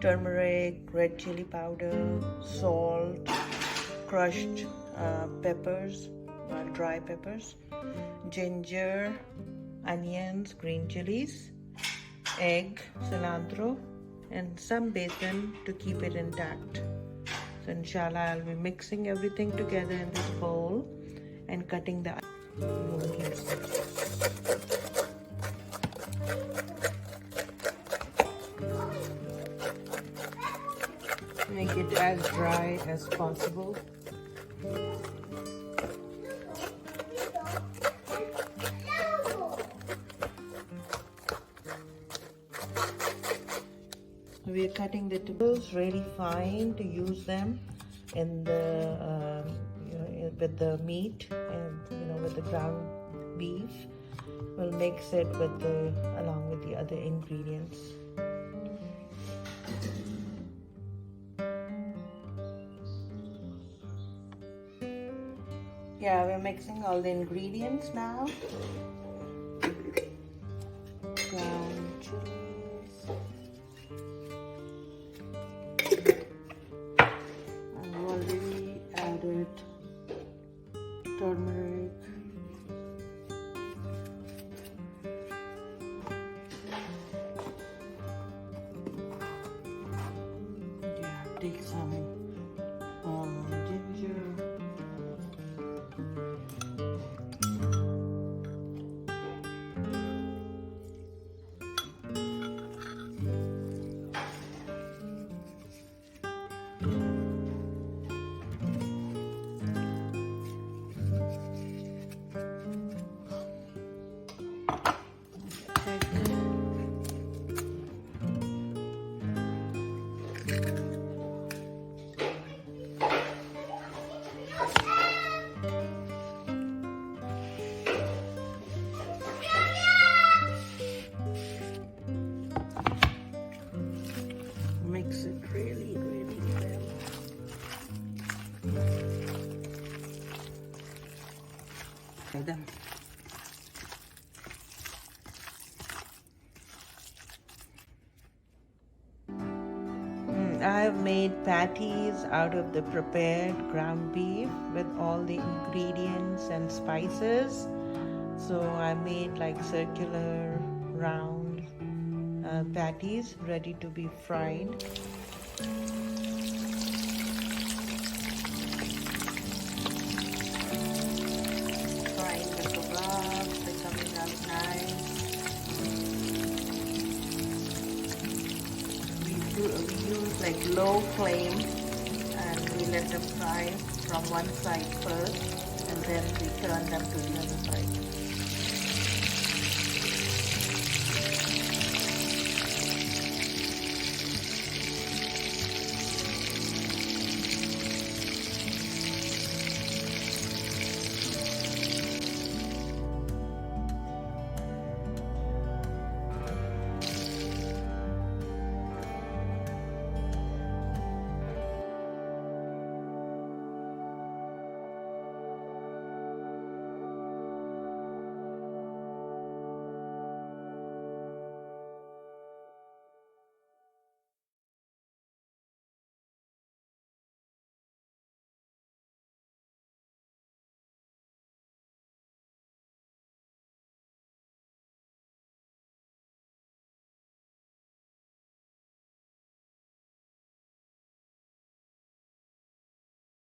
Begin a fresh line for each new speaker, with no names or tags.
turmeric, red chili powder, salt, crushed peppers, dry peppers, ginger, onions, green chilies, egg, cilantro, and some besan to keep it intact. So inshallah, I'll be mixing everything together in this bowl and cutting the make it as dry as possible. We are cutting the tomatoes really fine to use them in the with the meat and with the ground beef. We'll mix it with along with the other ingredients. Yeah, we're mixing all the ingredients now. Ground chilies. I've already added turmeric. Yeah, take some ginger. Mix it really, really well. Done. I have made patties out of the prepared ground beef with all the ingredients and spices. So I made like circular round patties ready to be fried. Frying the kebabs, they're coming out nice. We use like low flame and we let them fry from one side first and then we turn them to the other side.